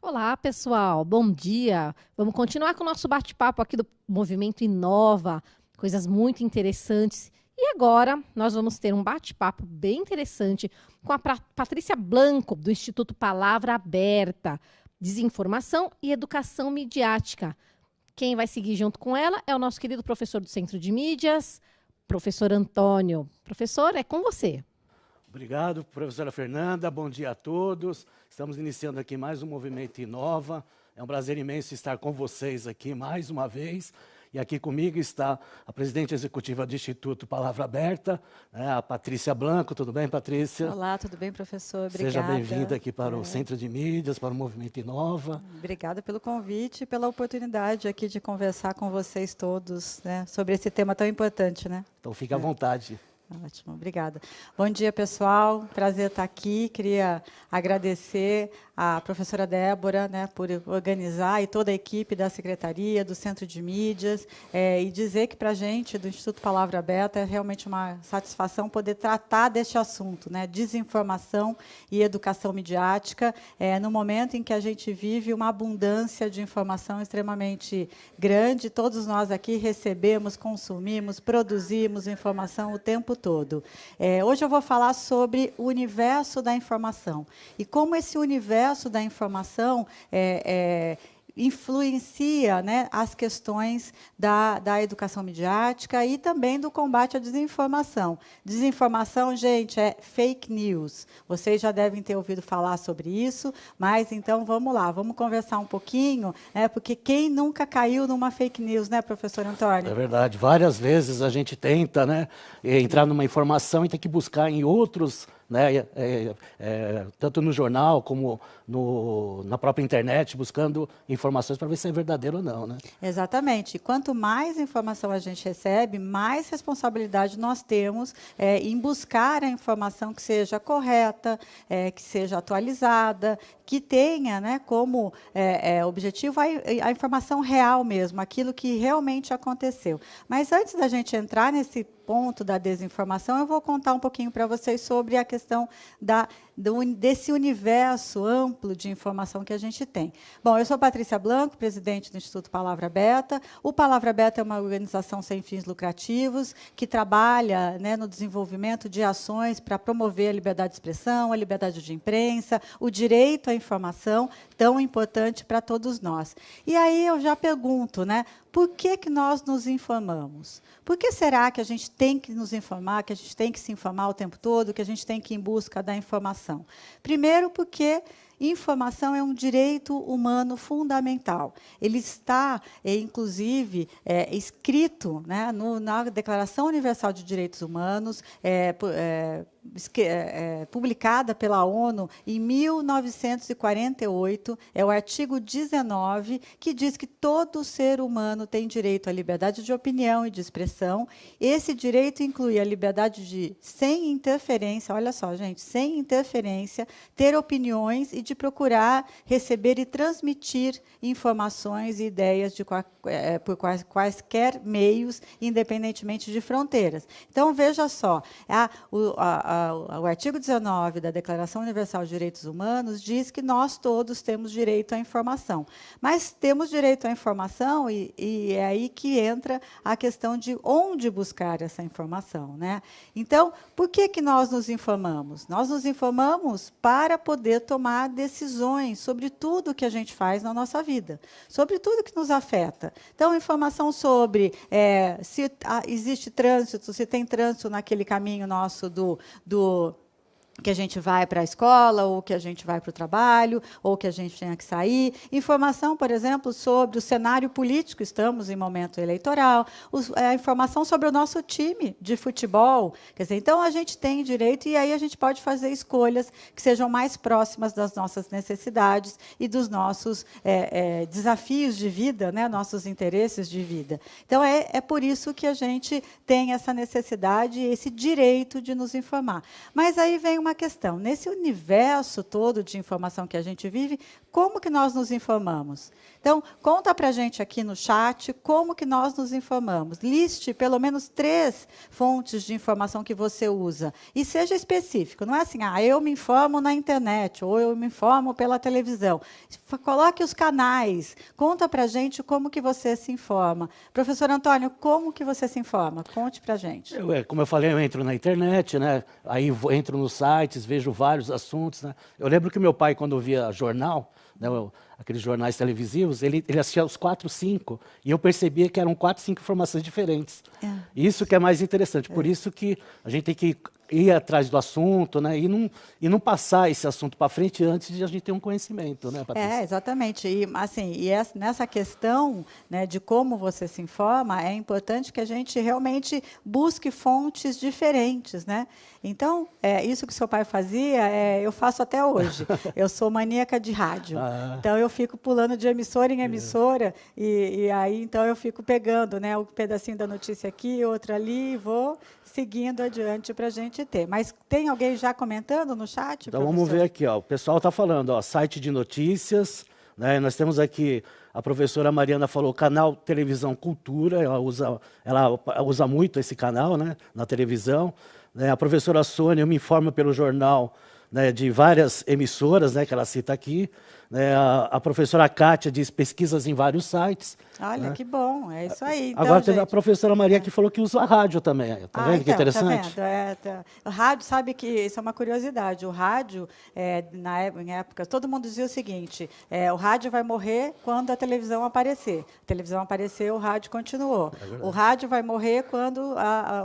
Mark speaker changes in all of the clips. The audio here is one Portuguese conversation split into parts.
Speaker 1: Olá, pessoal. Bom dia. Vamos continuar com o nosso bate-papo aqui do Movimento Inova, coisas muito interessantes. E agora nós vamos ter um bate-papo bem interessante com a Patrícia Blanco, do Instituto Palavra Aberta, Desinformação e Educação Midiática. Quem vai seguir junto com ela é o nosso querido professor do Centro de Mídias, professor Antônio. Professor, é com você.
Speaker 2: Obrigado, professora Fernanda. Bom dia a todos. Estamos iniciando aqui mais um Movimento Inova. É um prazer imenso estar com vocês aqui mais uma vez. E aqui comigo está a presidente executiva do Instituto Palavra Aberta, a Patrícia Blanco. Tudo bem, Patrícia?
Speaker 3: Olá, tudo bem, professor? Obrigada.
Speaker 2: Seja bem-vinda aqui para o Centro de Mídias, para o Movimento Inova.
Speaker 3: Obrigada pelo convite e pela oportunidade aqui de conversar com vocês todos, né, sobre esse tema tão importante, né?
Speaker 2: Então, fique à vontade.
Speaker 3: Ótimo, obrigada. Bom dia, pessoal. Prazer estar aqui. Queria agradecer à professora Débora, né, por organizar, e toda a equipe da Secretaria, do Centro de Mídias, e dizer que, para a gente, do Instituto Palavra Aberta, é realmente uma satisfação poder tratar deste assunto, né, desinformação e educação midiática, no momento em que a gente vive uma abundância de informação extremamente grande. Todos nós aqui recebemos, consumimos, produzimos informação o tempo todo. Hoje eu vou falar sobre o universo da informação e como esse universo da informação influencia, né, as questões da educação midiática e também do combate à desinformação. Desinformação, gente, é fake news. Vocês já devem ter ouvido falar sobre isso, mas então vamos lá, vamos conversar um pouquinho, porque quem nunca caiu numa fake news, né, professor Antônio?
Speaker 2: É verdade, várias vezes a gente tenta, né, entrar numa informação e tem que buscar em outros, né, tanto no jornal como na própria internet, buscando informações para ver se é verdadeiro ou não, né?
Speaker 3: Exatamente. Quanto mais informação a gente recebe, mais responsabilidade nós temos em buscar a informação que seja correta, que seja atualizada, que tenha, né, como objetivo a informação real mesmo, aquilo que realmente aconteceu. Mas antes da gente entrar nesse ponto da desinformação, eu vou contar um pouquinho para vocês sobre a questão desse universo amplo de informação que a gente tem. Bom, eu sou Patrícia Blanco, presidente do Instituto Palavra Aberta. O Palavra Aberta é uma organização sem fins lucrativos que trabalha, né, no desenvolvimento de ações para promover a liberdade de expressão, a liberdade de imprensa, o direito à informação, tão importante para todos nós. E aí eu já pergunto, né, por que nós nos informamos? Por que será que a gente tem que nos informar, que a gente tem que se informar o tempo todo, que a gente tem que ir em busca da informação? Primeiro, porque informação é um direito humano fundamental. Ele está, inclusive, escrito, né, na Declaração Universal de Direitos Humanos, publicada pela ONU em 1948, é o artigo 19, que diz que todo ser humano tem direito à liberdade de opinião e de expressão. Esse direito inclui a liberdade de, sem interferência, olha só, gente, sem interferência, ter opiniões e de procurar receber e transmitir informações e ideias por quaisquer meios, independentemente de fronteiras. Então, veja só, o artigo 19 da Declaração Universal de Direitos Humanos diz que nós todos temos direito à informação. Mas temos direito à informação e é aí que entra a questão de onde buscar essa informação, né? Então, por que nós nos informamos? Nós nos informamos para poder tomar decisões sobre tudo que a gente faz na nossa vida, sobre tudo que nos afeta. Então, informação sobre se existe trânsito, se tem trânsito naquele caminho nosso que a gente vai para a escola, ou que a gente vai para o trabalho, ou que a gente tenha que sair. Informação, por exemplo, sobre o cenário político, estamos em momento eleitoral, a informação sobre o nosso time de futebol. Quer dizer, então, a gente tem direito, e aí a gente pode fazer escolhas que sejam mais próximas das nossas necessidades e dos nossos desafios de vida, né, nossos interesses de vida. Então, é por isso que a gente tem essa necessidade, esse direito de nos informar. Mas aí vem uma questão. Nesse universo todo de informação que a gente vive, Como que nós nos informamos? Então, conta para a gente aqui no chat como que nós nos informamos. Liste pelo menos 3 fontes de informação que você usa. E seja específico. Não é assim, eu me informo na internet, ou eu me informo pela televisão. Coloque os canais. Conta para a gente como que você se informa. Professor Antônio, como que você se informa? Conte para a gente.
Speaker 2: Como eu falei, eu entro na internet, né? Aí entro nos sites, vejo vários assuntos. Né? Eu lembro que meu pai, quando via jornal, né, aqueles jornais televisivos, ele assistia os 4, 5, e eu percebia que eram 4, 5 informações diferentes. Isso que é mais interessante, por isso que a gente tem que ir atrás do assunto, né, e não passar esse assunto para frente antes de a gente ter um conhecimento, né, Patrícia?
Speaker 3: Exatamente. E, assim, nessa questão, né, de como você se informa, é importante que a gente realmente busque fontes diferentes, né? Então, isso que o seu pai fazia, eu faço até hoje. Eu sou maníaca de rádio. Então, eu fico pulando de emissora em emissora, e aí, então, eu fico pegando, né, um pedacinho da notícia aqui, outro ali, e vou seguindo adiante para a gente ter. Mas tem alguém já comentando no chat,
Speaker 2: Então,
Speaker 3: professor?
Speaker 2: vamos ver aqui. O pessoal está falando, site de notícias, né, nós temos aqui, a professora Mariana falou, canal Televisão Cultura, ela usa muito esse canal, né, na televisão. A professora Sônia, eu me informo pelo jornal, né, de várias emissoras, né, que ela cita aqui. A professora Kátia diz pesquisas em vários sites.
Speaker 3: Olha,
Speaker 2: né?
Speaker 3: Que bom, é isso aí. Então,
Speaker 2: Agora teve a
Speaker 3: gente,
Speaker 2: professora Maria que falou que usa a rádio também. Está vendo que interessante?
Speaker 3: Tá vendo? O rádio, sabe que isso é uma curiosidade. O rádio, em época, todo mundo dizia o seguinte, o rádio vai morrer quando a televisão aparecer. A televisão apareceu, o rádio continuou. O rádio vai morrer quando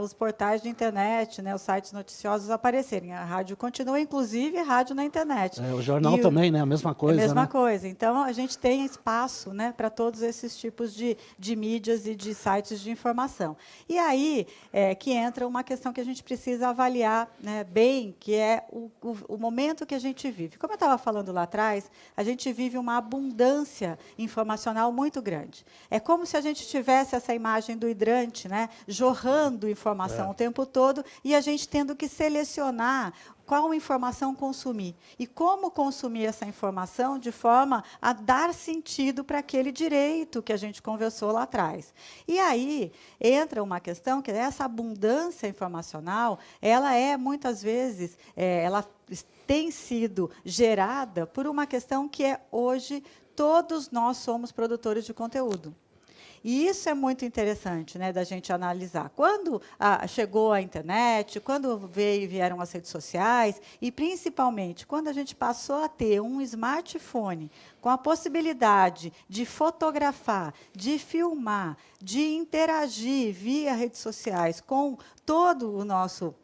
Speaker 3: os portais de internet, né, os sites noticiosos aparecerem. A rádio continua, inclusive rádio na internet.
Speaker 2: O jornal também, né? A mesma coisa.
Speaker 3: É a mesma coisa. Então, a gente tem espaço, né, para todos esses tipos de mídias e de sites de informação. E aí que entra uma questão que a gente precisa avaliar, né, bem, que é o momento que a gente vive. Como eu estava falando lá atrás, a gente vive uma abundância informacional muito grande. É como se a gente tivesse essa imagem do hidrante, né, jorrando informação o tempo todo, e a gente tendo que selecionar qual informação consumir e como consumir essa informação de forma a dar sentido para aquele direito que a gente conversou lá atrás. E aí entra uma questão que essa abundância informacional, ela muitas vezes, ela tem sido gerada por uma questão que hoje todos nós somos produtores de conteúdo. E isso é muito interessante, né, da gente analisar. Quando chegou a internet, quando vieram as redes sociais, e principalmente quando a gente passou a ter um smartphone com a possibilidade de fotografar, de filmar, de interagir via redes sociais com todo o nosso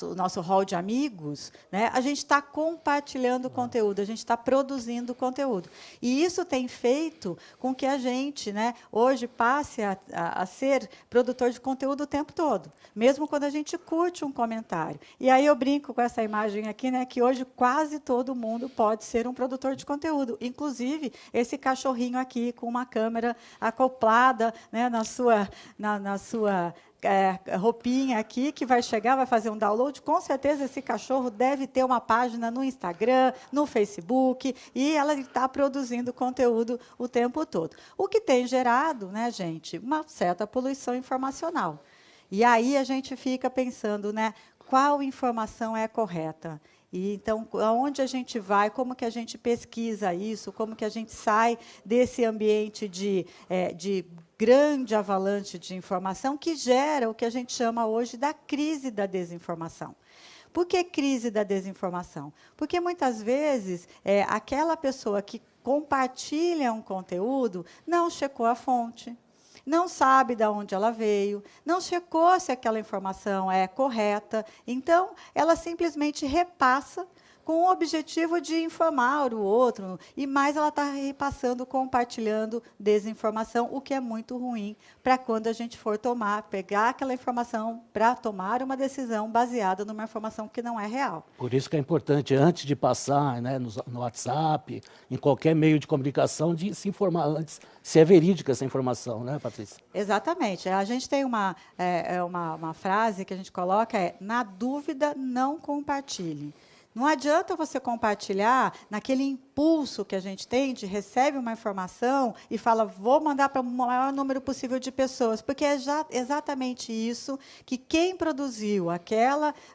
Speaker 3: o nosso hall de amigos, né, a gente está compartilhando conteúdo, a gente está produzindo conteúdo. E isso tem feito com que a gente, né, hoje passe a ser produtor de conteúdo o tempo todo, mesmo quando a gente curte um comentário. E aí eu brinco com essa imagem aqui, né, que hoje quase todo mundo pode ser um produtor de conteúdo, inclusive esse cachorrinho aqui com uma câmera acoplada, né, na sua roupinha aqui, que vai chegar, vai fazer um download. Com certeza, esse cachorro deve ter uma página no Instagram, no Facebook, e ela está produzindo conteúdo o tempo todo. O que tem gerado, né, gente, uma certa poluição informacional. E aí a gente fica pensando, né, qual informação é correta? E, então, aonde a gente vai, como que a gente pesquisa isso, como que a gente sai desse ambiente de grande avalanche de informação que gera o que a gente chama hoje da crise da desinformação. Por que crise da desinformação? Porque, muitas vezes, aquela pessoa que compartilha um conteúdo não checou a fonte, não sabe de onde ela veio, não checou se aquela informação é correta, então ela simplesmente repassa com o objetivo de informar o outro, e mais ela está repassando, compartilhando desinformação, o que é muito ruim para quando a gente for pegar aquela informação para tomar uma decisão baseada numa informação que não é real.
Speaker 2: Por isso que é importante, antes de passar, né, no WhatsApp, em qualquer meio de comunicação, de se informar antes se é verídica essa informação, né, Patrícia?
Speaker 3: Exatamente. A gente tem uma frase que a gente coloca, na dúvida, não compartilhe. Não adianta você compartilhar naquele impulso que a gente tem de recebe uma informação e fala, vou mandar para o maior número possível de pessoas, porque é exatamente isso que quem produziu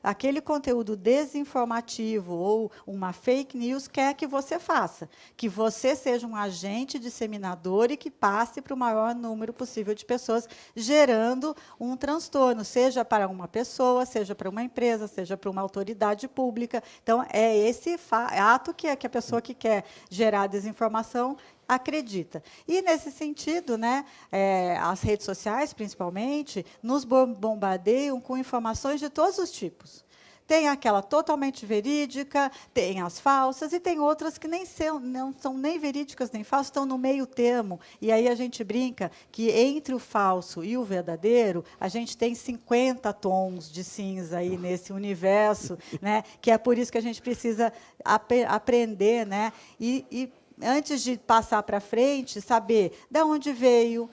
Speaker 3: aquele conteúdo desinformativo ou uma fake news quer que você faça, que você seja um agente disseminador e que passe para o maior número possível de pessoas, gerando um transtorno, seja para uma pessoa, seja para uma empresa, seja para uma autoridade pública. Então, é esse ato que a pessoa que quer gerar desinformação acredita. E, nesse sentido, né, as redes sociais, principalmente, nos bombardeiam com informações de todos os tipos. Tem aquela totalmente verídica, tem as falsas, e tem outras que não são nem verídicas nem falsas, estão no meio termo. E aí a gente brinca que entre o falso e o verdadeiro, a gente tem 50 tons de cinza aí nesse universo, né? Que é por isso que a gente precisa aprender, né? E antes de passar para frente, saber de onde veio,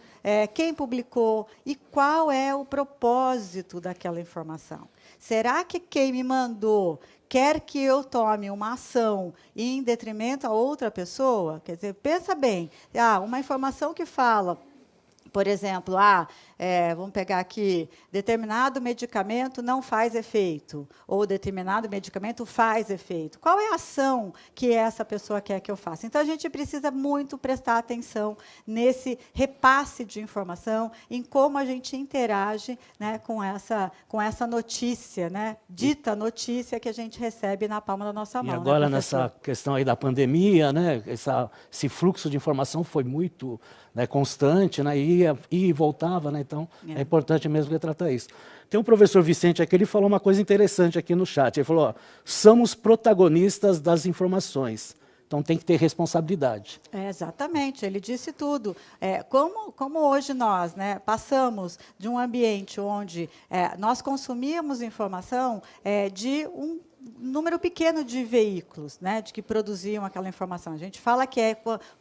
Speaker 3: quem publicou e qual é o propósito daquela informação. Será que quem me mandou quer que eu tome uma ação em detrimento a outra pessoa? Quer dizer, pensa bem, uma informação que fala, por exemplo, vamos pegar aqui, determinado medicamento não faz efeito, ou determinado medicamento faz efeito. Qual é a ação que essa pessoa quer que eu faça? Então, a gente precisa muito prestar atenção nesse repasse de informação, em como a gente interage, né, com essa notícia, né, dita notícia que a gente recebe na palma da nossa mão.
Speaker 2: E agora,
Speaker 3: né,
Speaker 2: nessa questão aí da pandemia, né, esse fluxo de informação foi muito, né, constante, né, ia e voltava, né? Então, é importante mesmo retratar isso. Tem um professor Vicente aqui, ele falou uma coisa interessante aqui no chat. Ele falou, somos protagonistas das informações, então tem que ter responsabilidade.
Speaker 3: Exatamente, ele disse tudo. Como hoje nós, né, passamos de um ambiente onde nós consumíamos informação de um número pequeno de veículos, né, de que produziam aquela informação. A gente fala que é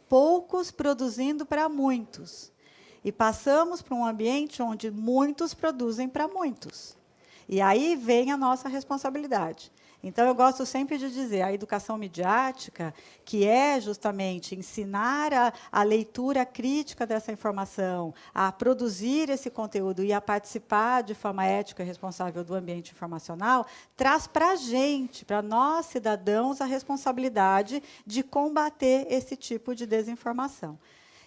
Speaker 3: poucos produzindo para muitos. E passamos para um ambiente onde muitos produzem para muitos. E aí vem a nossa responsabilidade. Então, eu gosto sempre de dizer, a educação midiática, que é justamente ensinar a leitura crítica dessa informação, a produzir esse conteúdo e a participar de forma ética e responsável do ambiente informacional, traz para a gente, para nós, cidadãos, a responsabilidade de combater esse tipo de desinformação.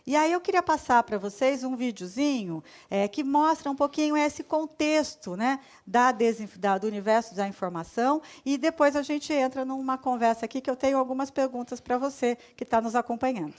Speaker 3: E aí eu queria passar para vocês um videozinho que mostra um pouquinho esse contexto, né, do universo da informação, e depois a gente entra numa conversa aqui que eu tenho algumas perguntas para você que está nos acompanhando.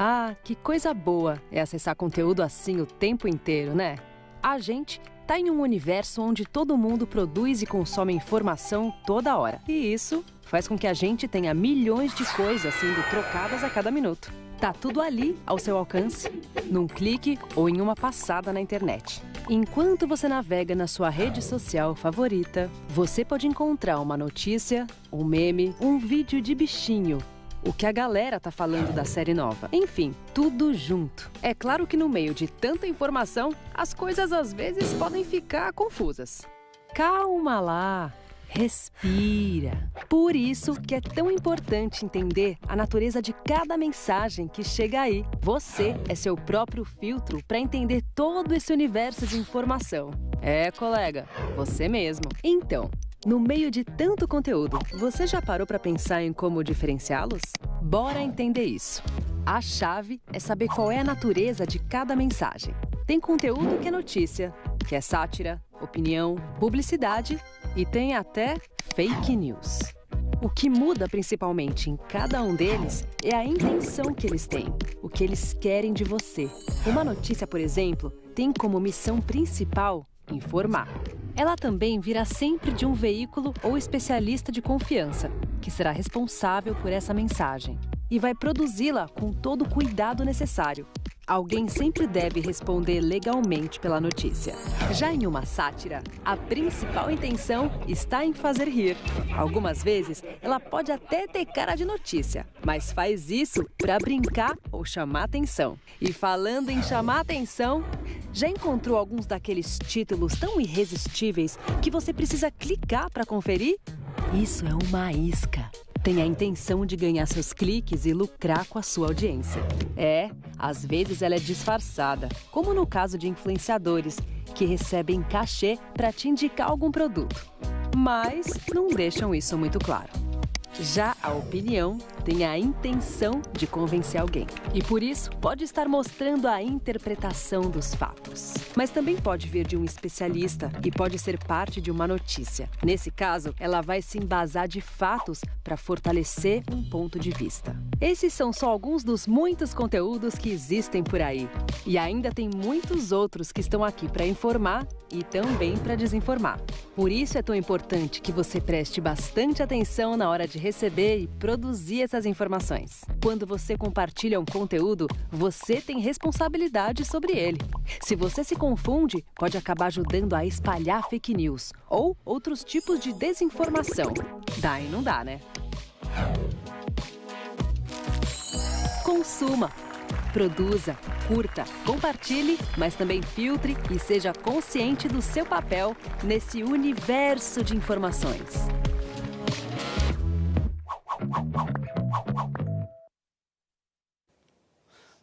Speaker 4: Ah, que coisa boa é acessar conteúdo assim o tempo inteiro, né? A gente tá em um universo onde todo mundo produz e consome informação toda hora. E isso faz com que a gente tenha milhões de coisas sendo trocadas a cada minuto. Tá tudo ali ao seu alcance, num clique ou em uma passada na internet. Enquanto você navega na sua rede social favorita, você pode encontrar uma notícia, um meme, um vídeo de bichinho, o que a galera tá falando da série nova. Enfim, tudo junto. É claro que no meio de tanta informação, as coisas às vezes podem ficar confusas. Calma lá, respira. Por isso que é tão importante entender a natureza de cada mensagem que chega aí. Você é seu próprio filtro para entender todo esse universo de informação. Colega, você mesmo. Então, no meio de tanto conteúdo, você já parou para pensar em como diferenciá-los? Bora entender isso. A chave é saber qual é a natureza de cada mensagem. Tem conteúdo que é notícia, que é sátira, opinião, publicidade e tem até fake news. O que muda principalmente em cada um deles é a intenção que eles têm, o que eles querem de você. Uma notícia, por exemplo, tem como missão principal informar. Ela também virá sempre de um veículo ou especialista de confiança, que será responsável por essa mensagem e vai produzi-la com todo o cuidado necessário, Alguém sempre deve responder legalmente pela notícia. Já em uma sátira, a principal intenção está em fazer rir. Algumas vezes, ela pode até ter cara de notícia, mas faz isso para brincar ou chamar atenção. E falando em chamar atenção, já encontrou alguns daqueles títulos tão irresistíveis que você precisa clicar para conferir? Isso é uma isca. Tem a intenção de ganhar seus cliques e lucrar com a sua audiência. Às vezes ela é disfarçada, como no caso de influenciadores, que recebem cachê para te indicar algum produto. Mas não deixam isso muito claro. Já a opinião tem a intenção de convencer alguém. E por isso, pode estar mostrando a interpretação dos fatos. Mas também pode vir de um especialista e pode ser parte de uma notícia. Nesse caso, ela vai se embasar de fatos para fortalecer um ponto de vista. Esses são só alguns dos muitos conteúdos que existem por aí. E ainda tem muitos outros que estão aqui para informar e também para desinformar. Por isso é tão importante que você preste bastante atenção na hora de receber e produzir essas informações. Quando você compartilha um conteúdo, você tem responsabilidade sobre ele. Se você se confunde, pode acabar ajudando a espalhar fake news ou outros tipos de desinformação. Dá e não dá, né? Consuma, produza, curta, compartilhe, mas também filtre e seja consciente do seu papel nesse universo de informações.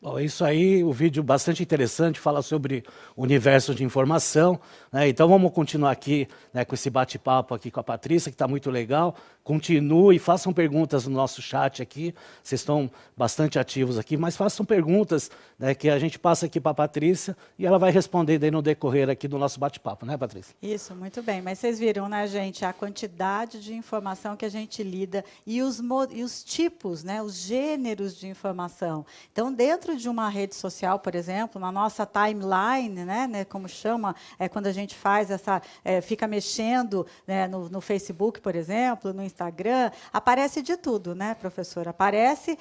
Speaker 2: Bom, isso aí, o vídeo bastante interessante, fala sobre o universo de informação, né? Então vamos continuar aqui, né, com esse bate-papo aqui com a Patrícia, que está muito legal. Continue, façam perguntas no nosso chat aqui, vocês estão bastante ativos aqui, mas façam perguntas, né, que a gente passa aqui para a Patrícia e ela vai responder daí no decorrer aqui do nosso bate-papo, né, Patrícia?
Speaker 3: Isso, muito bem. Mas vocês viram, né, gente, a quantidade de informação que a gente lida e os tipos, né, os gêneros de informação. Então, dentro de uma rede social, por exemplo, na nossa timeline, né, como chama, quando a gente faz essa, fica mexendo, né, no Facebook, por exemplo, no Instagram, aparece de tudo, né, professora? Aparece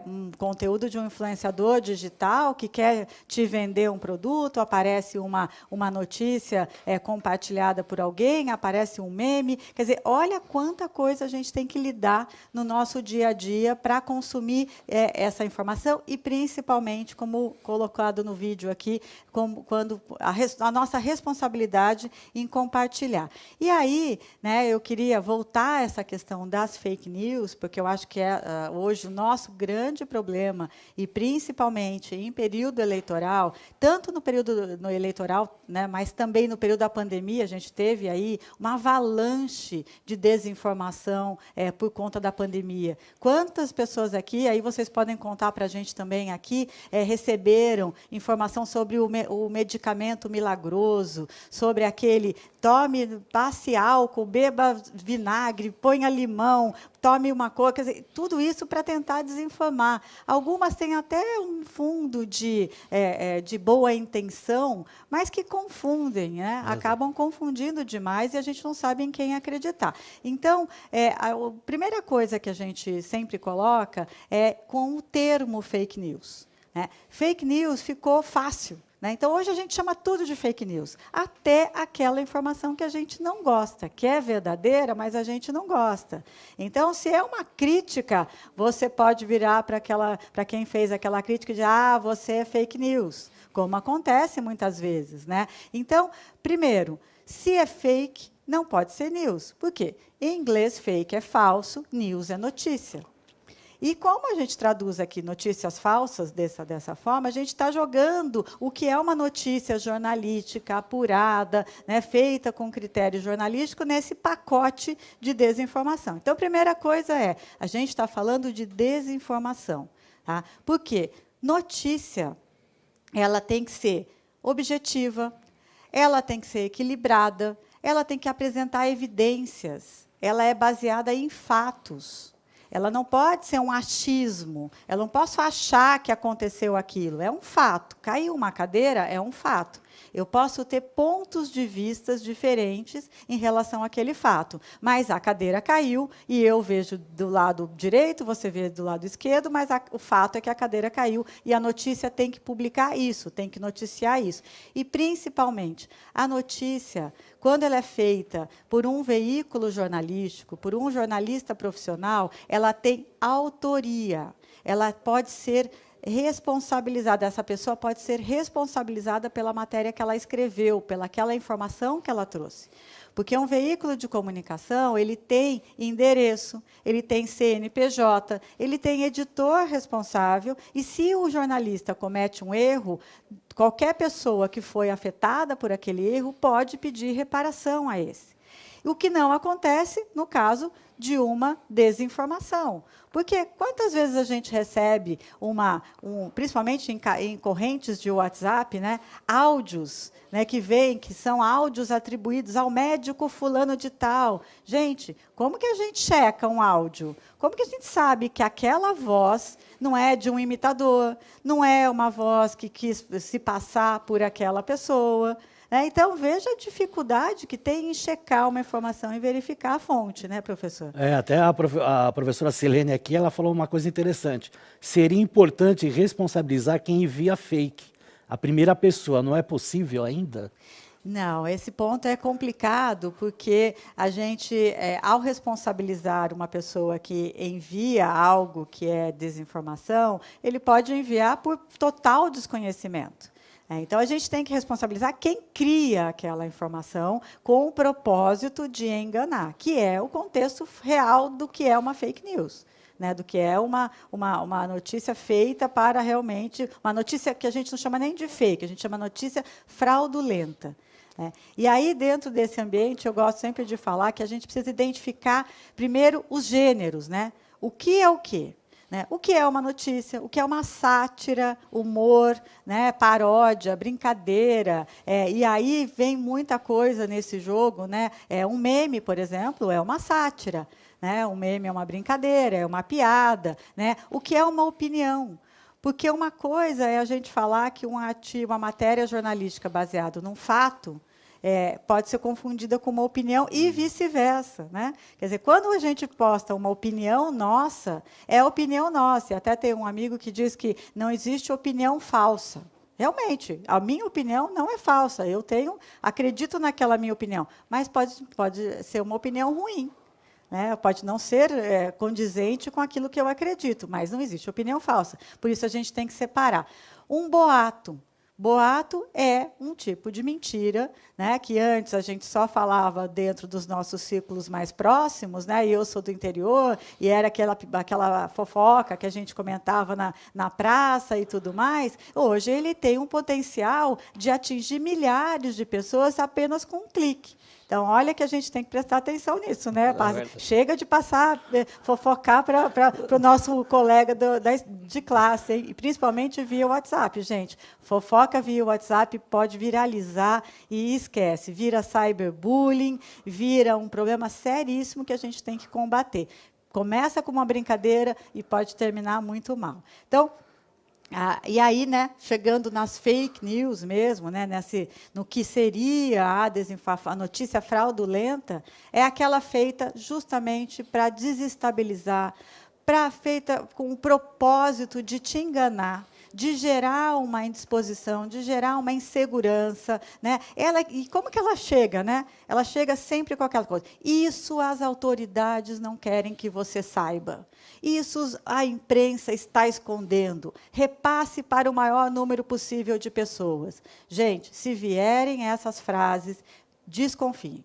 Speaker 3: um conteúdo de um influenciador digital que quer te vender um produto, aparece uma notícia compartilhada por alguém, aparece um meme. Quer dizer, olha quanta coisa a gente tem que lidar no nosso dia a dia para consumir essa informação e, principalmente, como colocado no vídeo aqui, quando a nossa responsabilidade em compartilhar. E aí, né, eu queria voltar a essa questão das fake news, porque eu acho que hoje o nosso grande problema, e principalmente em período eleitoral, tanto no período eleitoral, né, mas também no período da pandemia, a gente teve aí uma avalanche de desinformação por conta da pandemia. Quantas pessoas aqui, aí vocês podem contar para a gente também aqui, receberam informação sobre o medicamento milagroso, sobre aquele passe álcool, beba vinagre, ponha limão, tome uma coca, quer dizer, tudo isso para tentar desinformar. Algumas têm até um fundo de boa intenção, mas que confundem, né? Acabam confundindo demais e a gente não sabe em quem acreditar. Então, a primeira coisa que a gente sempre coloca é com o termo fake news. Fake news ficou fácil. Então, hoje a gente chama tudo de fake news, até aquela informação que a gente não gosta, que é verdadeira, mas a gente não gosta. Então, se é uma crítica, você pode virar para quem fez aquela crítica e dizer, você é fake news, como acontece muitas vezes, né? Então, primeiro, se é fake, não pode ser news. Por quê? Em inglês, fake é falso, news é notícia. E como a gente traduz aqui notícias falsas dessa forma, a gente está jogando o que é uma notícia jornalística, apurada, né, feita com critério jornalístico, nesse pacote de desinformação. Então, a primeira coisa a gente está falando de desinformação. Tá? Por quê? Notícia, ela tem que ser objetiva, ela tem que ser equilibrada, ela tem que apresentar evidências, ela é baseada em fatos. Ela não pode ser um achismo. Eu não posso achar que aconteceu aquilo. É um fato. Caiu uma cadeira, é um fato. Eu posso ter pontos de vistas diferentes em relação àquele fato, mas a cadeira caiu e eu vejo do lado direito, você vê do lado esquerdo, mas o fato é que a cadeira caiu e a notícia tem que publicar isso, tem que noticiar isso. E, principalmente, a notícia, quando ela é feita por um veículo jornalístico, por um jornalista profissional, ela tem autoria, ela pode ser responsabilizada, essa pessoa pode ser responsabilizada pela matéria que ela escreveu, pelaquela informação que ela trouxe. Porque um veículo de comunicação, ele tem endereço, ele tem CNPJ, ele tem editor responsável, e se o jornalista comete um erro, qualquer pessoa que foi afetada por aquele erro pode pedir reparação a esse. O que não acontece no caso de uma desinformação. Porque quantas vezes a gente recebe, principalmente em correntes de WhatsApp, né, áudios, né, que são áudios atribuídos ao médico fulano de tal. Gente, como que a gente checa um áudio? Como que a gente sabe que aquela voz não é de um imitador, não é uma voz que quis se passar por aquela pessoa? Então, veja a dificuldade que tem em checar uma informação e verificar a fonte, né, professor?
Speaker 2: Até a professora Silene aqui, ela falou uma coisa interessante. Seria importante responsabilizar quem envia fake. A primeira pessoa, não é possível ainda?
Speaker 3: Não, esse ponto é complicado, porque a gente, ao responsabilizar uma pessoa que envia algo que é desinformação, ele pode enviar por total desconhecimento. Então, a gente tem que responsabilizar quem cria aquela informação com o propósito de enganar, que é o contexto real do que é uma fake news, né, do que é uma notícia feita para realmente... Uma notícia que a gente não chama nem de fake, a gente chama notícia fraudulenta. E aí, dentro desse ambiente, eu gosto sempre de falar que a gente precisa identificar, primeiro, os gêneros. Né? O que é o quê? O que é uma notícia, o que é uma sátira, humor, né, paródia, brincadeira. E aí vem muita coisa nesse jogo. Né? Um meme, por exemplo, é uma sátira. Né? Um meme é uma brincadeira, é uma piada. Né? O que é uma opinião? Porque uma coisa é a gente falar que uma matéria jornalística baseada num fato pode ser confundida com uma opinião e vice-versa. Né? Quer dizer, quando a gente posta uma opinião nossa, é opinião nossa. E até tem um amigo que diz que não existe opinião falsa. Realmente, a minha opinião não é falsa. Eu acredito naquela minha opinião, mas pode ser uma opinião ruim. Né? Pode não ser condizente com aquilo que eu acredito, mas não existe opinião falsa. Por isso, a gente tem que separar. Um boato. Boato é um tipo de mentira, né, que antes a gente só falava dentro dos nossos círculos mais próximos, né, e eu sou do interior, e era aquela fofoca que a gente comentava na praça e tudo mais. Hoje ele tem um potencial de atingir milhares de pessoas apenas com um clique. Então, olha que a gente tem que prestar atenção nisso, né? Chega de passar, fofocar para o nosso colega de classe, hein? E principalmente via WhatsApp, gente. Fofoca via WhatsApp pode viralizar e esquece. Vira cyberbullying, vira um problema seríssimo que a gente tem que combater. Começa com uma brincadeira e pode terminar muito mal. Então, e aí, né, chegando nas fake news mesmo, né, no que seria a notícia fraudulenta, é aquela feita justamente para desestabilizar, feita com o propósito de te enganar, de gerar uma indisposição, de gerar uma insegurança. Né? E como que ela chega? Né? Ela chega sempre com aquela coisa. Isso as autoridades não querem que você saiba. Isso a imprensa está escondendo. Repasse para o maior número possível de pessoas. Gente, se vierem essas frases, desconfiem.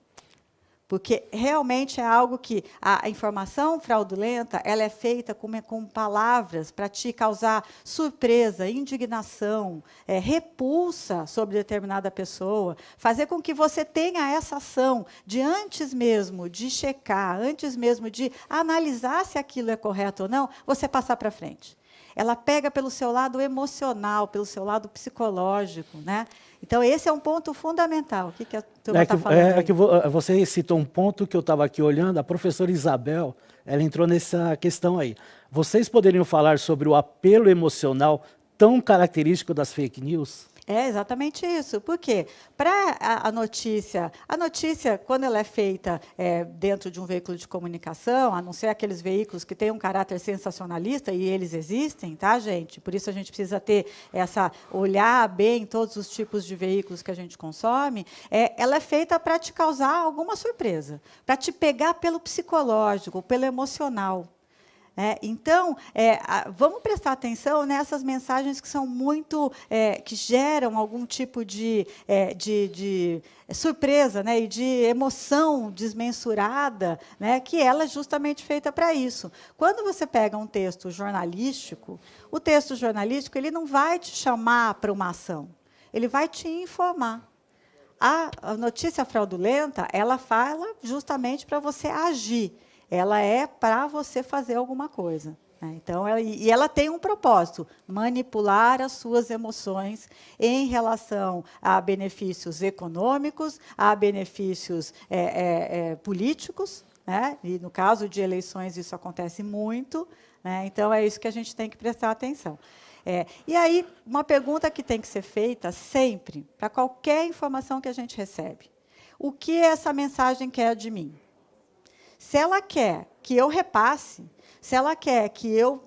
Speaker 3: Porque realmente é algo que a informação fraudulenta ela é feita com palavras para te causar surpresa, indignação, repulsa sobre determinada pessoa, fazer com que você tenha essa ação de antes mesmo de checar, antes mesmo de analisar se aquilo é correto ou não, você passar para frente. Ela pega pelo seu lado emocional, pelo seu lado psicológico, né? Então, esse é um ponto fundamental. O que a turma está falando?
Speaker 2: É que você citou um ponto que eu estava aqui olhando, a professora Isabel, ela entrou nessa questão aí. Vocês poderiam falar sobre o apelo emocional tão característico das fake news?
Speaker 3: É exatamente isso. Por quê? Para a notícia, quando ela é feita dentro de um veículo de comunicação, a não ser aqueles veículos que têm um caráter sensacionalista, e eles existem, tá, gente? Por isso a gente precisa olhar bem todos os tipos de veículos que a gente consome. Ela é feita para te causar alguma surpresa, para te pegar pelo psicológico, pelo emocional. Então, vamos prestar atenção nessas mensagens que são muito, que geram algum tipo de surpresa, né, e de emoção desmensurada, né, que ela é justamente feita para isso. Quando você pega um texto jornalístico, o texto jornalístico ele não vai te chamar para uma ação, ele vai te informar. A notícia fraudulenta, ela fala justamente para você agir. Ela é para você fazer alguma coisa. Então, ela tem um propósito, manipular as suas emoções em relação a benefícios econômicos, a benefícios políticos, né? E, no caso de eleições, isso acontece muito. Né? Então, é isso que a gente tem que prestar atenção. E aí, uma pergunta que tem que ser feita sempre, para qualquer informação que a gente recebe. O que essa mensagem quer de mim? Se ela quer que eu repasse, se ela quer que eu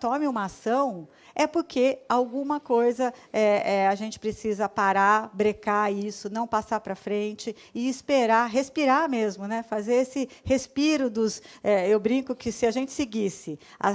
Speaker 3: tome uma ação, é porque alguma coisa a gente precisa parar, brecar isso, não passar para frente e esperar, respirar mesmo, né? Fazer esse respiro eu brinco que se a gente seguisse a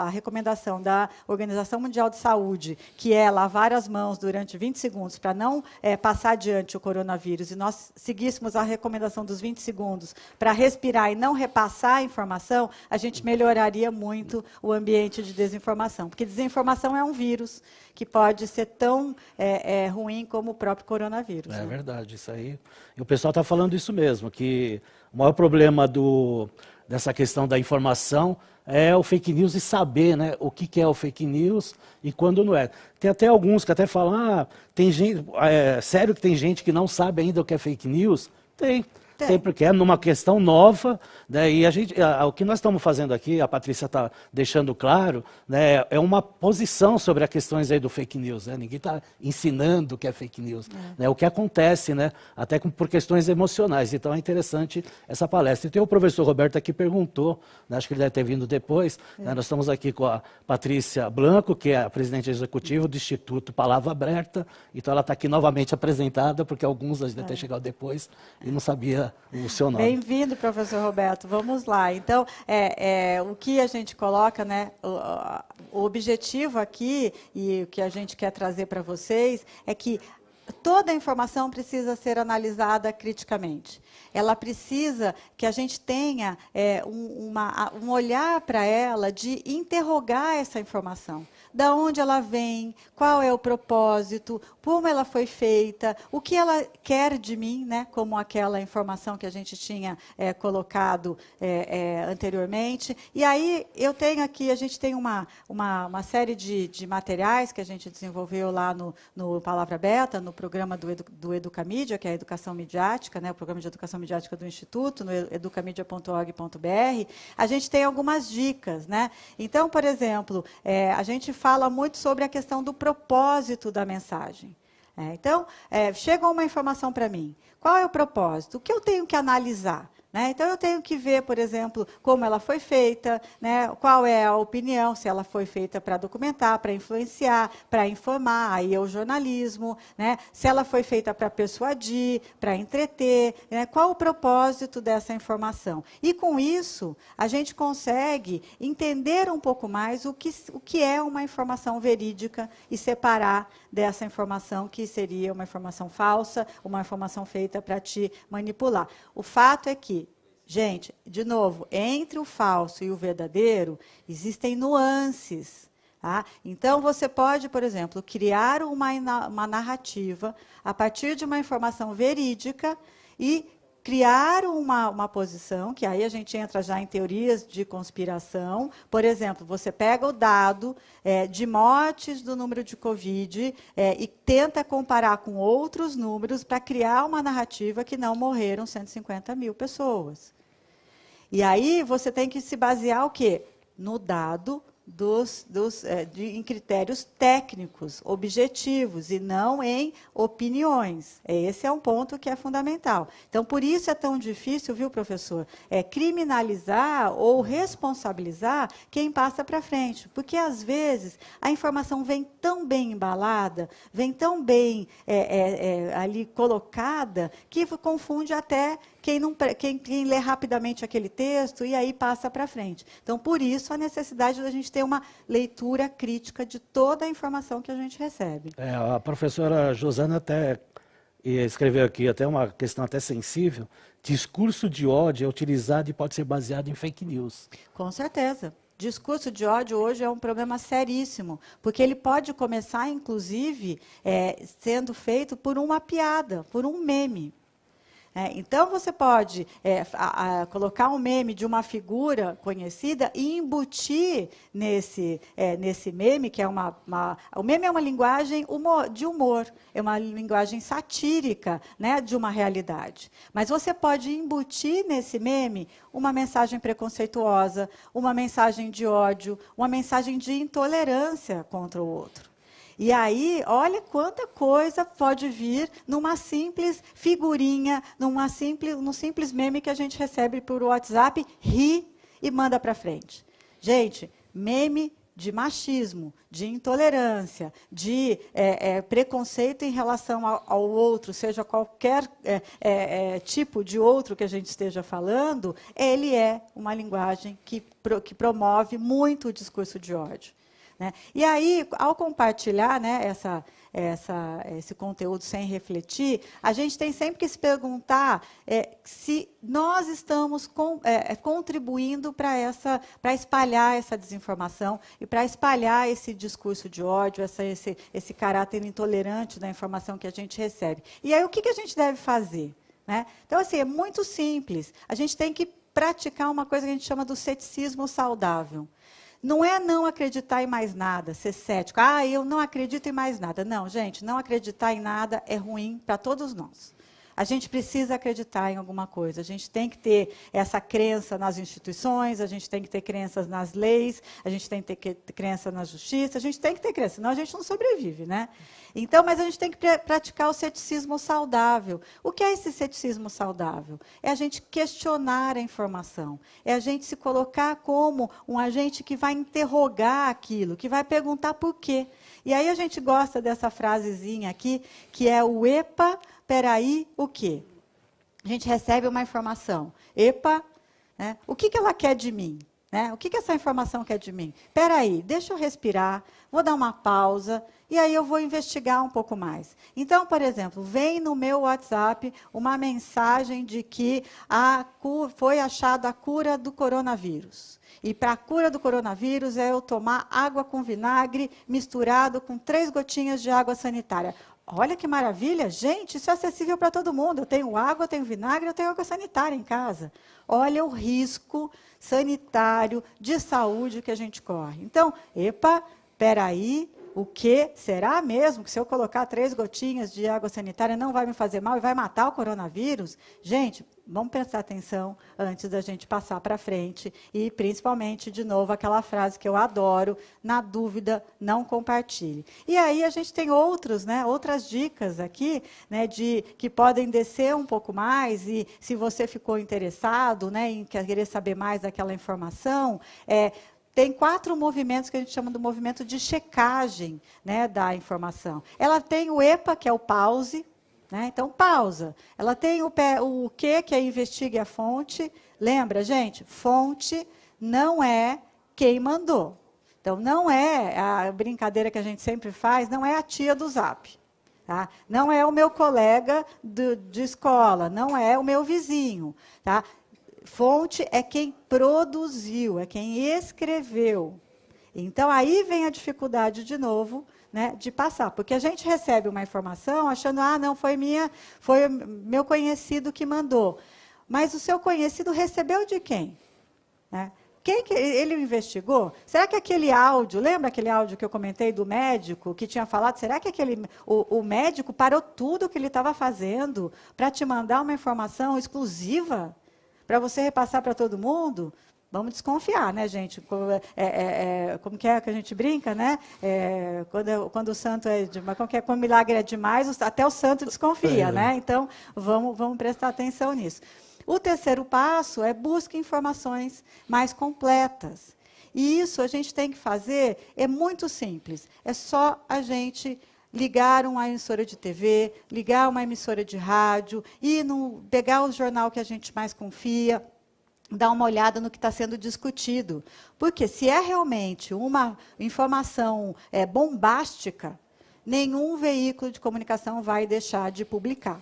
Speaker 3: recomendação da Organização Mundial de Saúde, que é lavar as mãos durante 20 segundos para não passar adiante o coronavírus, e nós seguíssemos a recomendação dos 20 segundos para respirar e não repassar a informação, a gente melhoraria muito o ambiente de desinformação. Porque desinformação é um vírus que pode ser tão ruim como o próprio coronavírus.
Speaker 2: É verdade, isso aí. E o pessoal está falando isso mesmo, que o maior problema dessa questão da informação é o fake news e saber, né, o que é o fake news e quando não é. Tem até alguns que até falam, tem gente, sério que tem gente que não sabe ainda o que é fake news? Tem, porque é numa questão nova, né, e o que nós estamos fazendo aqui, a Patrícia está deixando claro, né, é uma posição sobre as questões aí do fake news. Né, ninguém está ensinando o que é fake news. Né, o que acontece, né, até por questões emocionais. Então é interessante essa palestra. E tem o professor Roberto que perguntou, né, acho que ele deve ter vindo depois, né, nós estamos aqui com a Patrícia Blanco, que é a presidente executiva do Instituto Palavra Aberta, então ela está aqui novamente apresentada, porque alguns devem ter chegado depois e não sabia o seu nome.
Speaker 3: Bem-vindo, professor Roberto. Vamos lá. Então, o que a gente coloca, né, o objetivo aqui e o que a gente quer trazer para vocês é que toda a informação precisa ser analisada criticamente. Ela precisa que a gente tenha um olhar para ela de interrogar essa informação. Da onde ela vem, qual é o propósito, como ela foi feita, o que ela quer de mim, né, como aquela informação que a gente tinha colocado anteriormente. E aí eu tenho aqui, a gente tem uma série de materiais que a gente desenvolveu lá no Palavra Beta, no programa do Educamídia, que é a educação midiática, né, o programa de educação midiática do Instituto, no educamidia.org.br. A gente tem algumas dicas. Né? Então, por exemplo, a gente fala muito sobre a questão do propósito da mensagem. Então, chega uma informação para mim. Qual é o propósito? O que eu tenho que analisar? Né? Então, eu tenho que ver, por exemplo, como ela foi feita, né? Qual é a opinião, se ela foi feita para documentar, para influenciar, para informar, aí é o jornalismo, né? Se ela foi feita para persuadir, para entreter, né? Qual o propósito dessa informação? E, com isso, a gente consegue entender um pouco mais o que é uma informação verídica e separar dessa informação que seria uma informação falsa, uma informação feita para te manipular. O fato é que, gente, de novo, entre o falso e o verdadeiro, existem nuances. Tá? Então, você pode, por exemplo, criar uma narrativa a partir de uma informação verídica e criar uma posição, que aí a gente entra já em teorias de conspiração. Por exemplo, você pega o dado de mortes do número de Covid e tenta comparar com outros números para criar uma narrativa que não morreram 150 mil pessoas. E aí você tem que se basear o quê? No dado em critérios técnicos, objetivos, e não em opiniões. Esse é um ponto que é fundamental. Então, por isso é tão difícil, viu, professor, criminalizar ou responsabilizar quem passa para frente. Porque, às vezes, a informação vem tão bem embalada, vem tão bem ali colocada, que confunde até quem lê rapidamente aquele texto e aí passa para frente. Então, por isso, a necessidade da gente ter uma leitura crítica de toda a informação que a gente recebe.
Speaker 2: A professora Josana até escreveu aqui até uma questão até sensível. Discurso de ódio é utilizado e pode ser baseado em fake news.
Speaker 3: Com certeza. Discurso de ódio hoje é um problema seríssimo, porque ele pode começar, inclusive, sendo feito por uma piada, por um meme. Então, você pode colocar um meme de uma figura conhecida e embutir nesse meme, que é o meme é uma linguagem de humor, é uma linguagem satírica, né, de uma realidade. Mas você pode embutir nesse meme uma mensagem preconceituosa, uma mensagem de ódio, uma mensagem de intolerância contra o outro. E aí, olha quanta coisa pode vir numa simples figurinha, num simples meme que a gente recebe por WhatsApp, ri e manda para frente. Gente, meme de machismo, de intolerância, de preconceito em relação ao outro, seja qualquer tipo de outro que a gente esteja falando, ele é uma linguagem que promove muito o discurso de ódio. Né? E aí, ao compartilhar, né, esse conteúdo sem refletir, a gente tem sempre que se perguntar se nós estamos contribuindo para espalhar essa desinformação e para espalhar esse discurso de ódio, esse caráter intolerante da informação que a gente recebe. E aí, o que a gente deve fazer? Né? Então, assim, é muito simples. A gente tem que praticar uma coisa que a gente chama do ceticismo saudável. Não é não acreditar em mais nada, ser cético. Eu não acredito em mais nada. Não, gente, não acreditar em nada é ruim para todos nós. A gente precisa acreditar em alguma coisa. A gente tem que ter essa crença nas instituições, a gente tem que ter crenças nas leis, a gente tem que ter crença na justiça, a gente tem que ter crença, senão a gente não sobrevive, né? Então, mas a gente tem que praticar o ceticismo saudável. O que é esse ceticismo saudável? É a gente questionar a informação, é a gente se colocar como um agente que vai interrogar aquilo, que vai perguntar por quê. E aí a gente gosta dessa frasezinha aqui, que é o epa, peraí, o quê? A gente recebe uma informação. Epa, né? O que ela quer de mim? Né? O que essa informação quer de mim? Peraí, deixa eu respirar, vou dar uma pausa, e aí eu vou investigar um pouco mais. Então, por exemplo, vem no meu WhatsApp uma mensagem de que foi achada a cura do coronavírus. E para a cura do coronavírus é eu tomar água com vinagre misturado com 3 gotinhas de água sanitária. Olha que maravilha, gente, isso é acessível para todo mundo. Eu tenho água, eu tenho vinagre, eu tenho água sanitária em casa. Olha o risco sanitário de saúde que a gente corre. Então, peraí, o que será mesmo que se eu colocar 3 gotinhas de água sanitária não vai me fazer mal e vai matar o coronavírus? Gente, vamos prestar atenção antes da gente passar para frente e, principalmente, de novo, aquela frase que eu adoro, na dúvida, não compartilhe. E aí a gente tem outras dicas aqui, né, que podem descer um pouco mais e, se você ficou interessado, né, em querer saber mais daquela informação, tem 4 movimentos que a gente chama do movimento de checagem, né, da informação. Ela tem o EPA, que é o pause, né? Então, pausa. Ela tem o Q, que é investigue a fonte. Lembra, gente? Fonte não é quem mandou. Então, não é a brincadeira que a gente sempre faz, não é a tia do Zap. Tá? Não é o meu colega de escola, não é o meu vizinho. Tá? Fonte é quem produziu, é quem escreveu. Então, aí vem a dificuldade, de novo, né, de passar. Porque a gente recebe uma informação achando, não, foi meu conhecido que mandou. Mas o seu conhecido recebeu de quem? Né? Quem que ele investigou? Será que aquele áudio, lembra aquele áudio que eu comentei do médico, que tinha falado, será que o médico parou tudo o que ele estava fazendo para te mandar uma informação exclusiva? Para você repassar para todo mundo? Vamos desconfiar, né, gente? Como que é que a gente brinca, né? Quando o santo é demais, quando o milagre é demais, até o santo desconfia, né? Então, vamos prestar atenção nisso. O terceiro passo é busque informações mais completas. E isso a gente tem que fazer, é muito simples. É só a gente ligar uma emissora de TV, ligar uma emissora de rádio, pegar o jornal que a gente mais confia, dar uma olhada no que está sendo discutido. Porque se é realmente uma informação bombástica, nenhum veículo de comunicação vai deixar de publicar.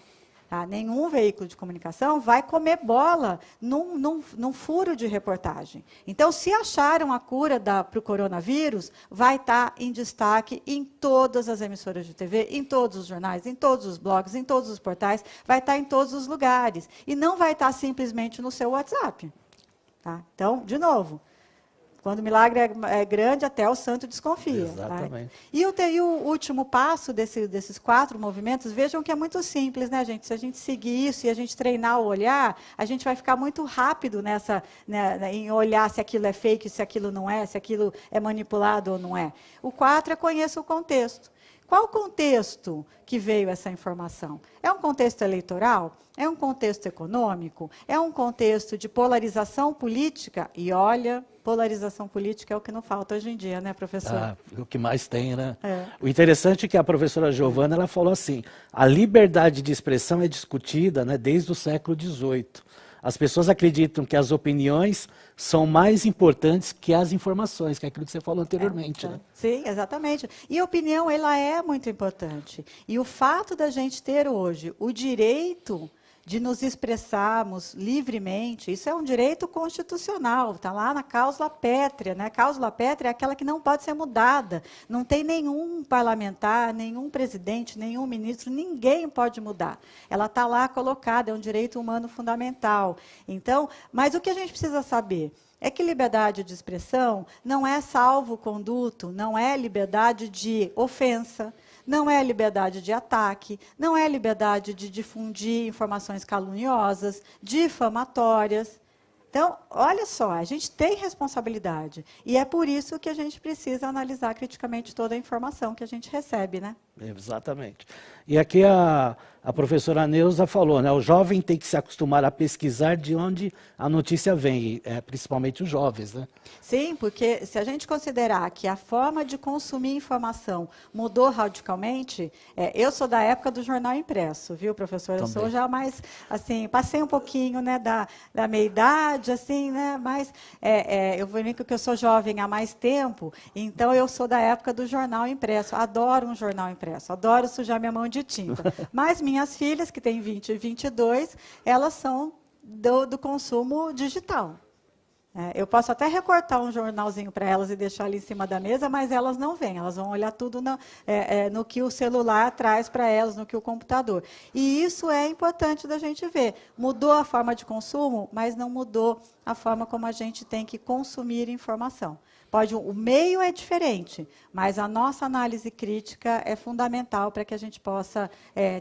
Speaker 3: Tá? Nenhum veículo de comunicação vai comer bola num furo de reportagem. Então, se acharam a cura para o coronavírus, vai estar em destaque em todas as emissoras de TV, em todos os jornais, em todos os blogs, em todos os portais, vai estar em todos os lugares. E não vai estar simplesmente no seu WhatsApp. Tá? Então, de novo, quando o milagre é grande, até o santo desconfia.
Speaker 2: Exatamente.
Speaker 3: Tá? E o último passo desses 4 movimentos, vejam que é muito simples, né, gente? Se a gente seguir isso e a gente treinar o olhar, a gente vai ficar muito rápido em olhar se aquilo é fake, se aquilo não é, se aquilo é manipulado ou não é. O 4 é conheça o contexto. Qual o contexto que veio essa informação? É um contexto eleitoral? É um contexto econômico? É um contexto de polarização política? E olha, polarização política é o que não falta hoje em dia, né, professor?
Speaker 2: O que mais tem, né? O interessante é que a professora Giovana ela falou assim, a liberdade de expressão é discutida, né, desde o século XVIII. As pessoas acreditam que as opiniões são mais importantes que as informações, que é aquilo que você falou anteriormente. Né?
Speaker 3: Sim, exatamente. E a opinião, ela é muito importante. E o fato da gente ter hoje o direito de nos expressarmos livremente, isso é um direito constitucional, está lá na cláusula pétrea, né? A cláusula pétrea é aquela que não pode ser mudada. Não tem nenhum parlamentar, nenhum presidente, nenhum ministro, ninguém pode mudar. Ela está lá colocada, é um direito humano fundamental. Então, mas o que a gente precisa saber é que liberdade de expressão não é salvo-conduto, não é liberdade de ofensa, não é liberdade de ataque, não é liberdade de difundir informações caluniosas, difamatórias. Então, olha só, a gente tem responsabilidade. E é por isso que a gente precisa analisar criticamente toda a informação que a gente recebe, né?
Speaker 2: Exatamente. E aqui a professora Neuza falou, né? O jovem tem que se acostumar a pesquisar de onde a notícia vem, principalmente os jovens, né?
Speaker 3: Sim, porque se a gente considerar que a forma de consumir informação mudou radicalmente, eu sou da época do jornal impresso, viu, professora? Eu sou já mais, assim, passei um pouquinho, né, da meia-idade, assim, né, mas eu brinco que eu sou jovem há mais tempo, então eu sou da época do jornal impresso, adoro um jornal impresso, adoro sujar minha mão de tinta, mas minhas filhas, que têm 20 e 22, elas são do consumo digital. Eu posso até recortar um jornalzinho para elas e deixar ali em cima da mesa, mas elas não veem, elas vão olhar tudo no que o celular traz para elas, no que o computador. E isso é importante da gente ver. Mudou a forma de consumo, mas não mudou a forma como a gente tem que consumir informação. O meio é diferente, mas a nossa análise crítica é fundamental para que a gente possa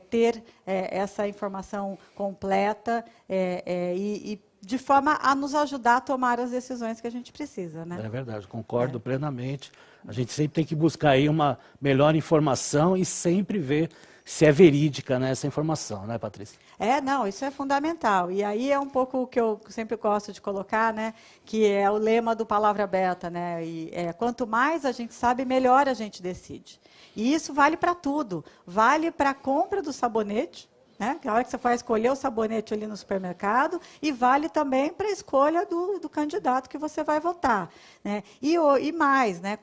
Speaker 3: ter essa informação completa e de forma a nos ajudar a tomar as decisões que a gente precisa, né?
Speaker 2: É verdade, concordo plenamente. A gente sempre tem que buscar aí uma melhor informação e sempre ver se é verídica, né, essa informação, né, Patrícia?
Speaker 3: Não, isso é fundamental. E aí é um pouco o que eu sempre gosto de colocar, né, que é o lema do Palavra Aberta, né? E, quanto mais a gente sabe, melhor a gente decide. E isso vale para tudo. Vale para a compra do sabonete, né? Que a hora que você for escolher o sabonete ali no supermercado, e vale também para a escolha do candidato que você vai votar, né? E mais, né,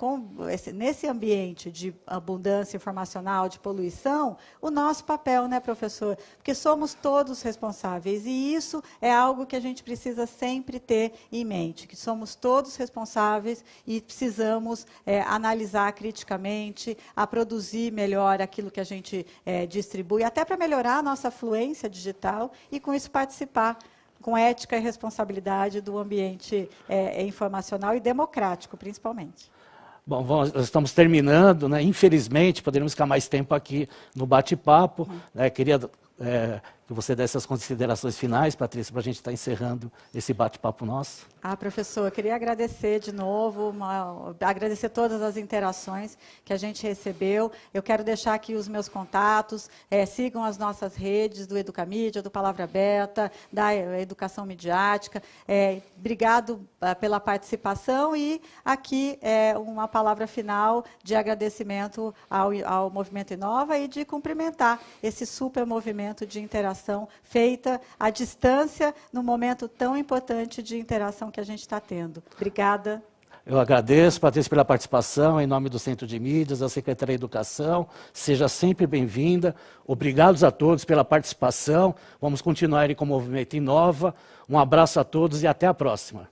Speaker 3: nesse ambiente de abundância informacional, de poluição, o nosso papel, né, professor? Porque somos todos responsáveis, e isso é algo que a gente precisa sempre ter em mente, que somos todos responsáveis e precisamos analisar criticamente, a produzir melhor aquilo que a gente distribui, até para melhorar a nossa fluência digital e, com isso, participar com ética e responsabilidade do ambiente informacional e democrático, principalmente.
Speaker 2: Bom, nós estamos terminando, né? Infelizmente, poderíamos ficar mais tempo aqui no bate-papo. Queria que você desse as considerações finais, Patrícia, para a gente estar encerrando esse bate-papo nosso.
Speaker 3: Professor, eu queria agradecer de novo, agradecer todas as interações que a gente recebeu. Eu quero deixar aqui os meus contatos, sigam as nossas redes do Educamídia, do Palavra Aberta, da Educação Midiática. Obrigado pela participação e aqui uma palavra final de agradecimento ao Movimento Inova e de cumprimentar esse super movimento de interação feita à distância, num momento tão importante de interação que a gente está tendo. Obrigada.
Speaker 2: Eu agradeço, Patrícia, pela participação, em nome do Centro de Mídias, da Secretaria de Educação. Seja sempre bem-vinda. Obrigados a todos pela participação. Vamos continuar aí com o Movimento Inova. Um abraço a todos e até a próxima.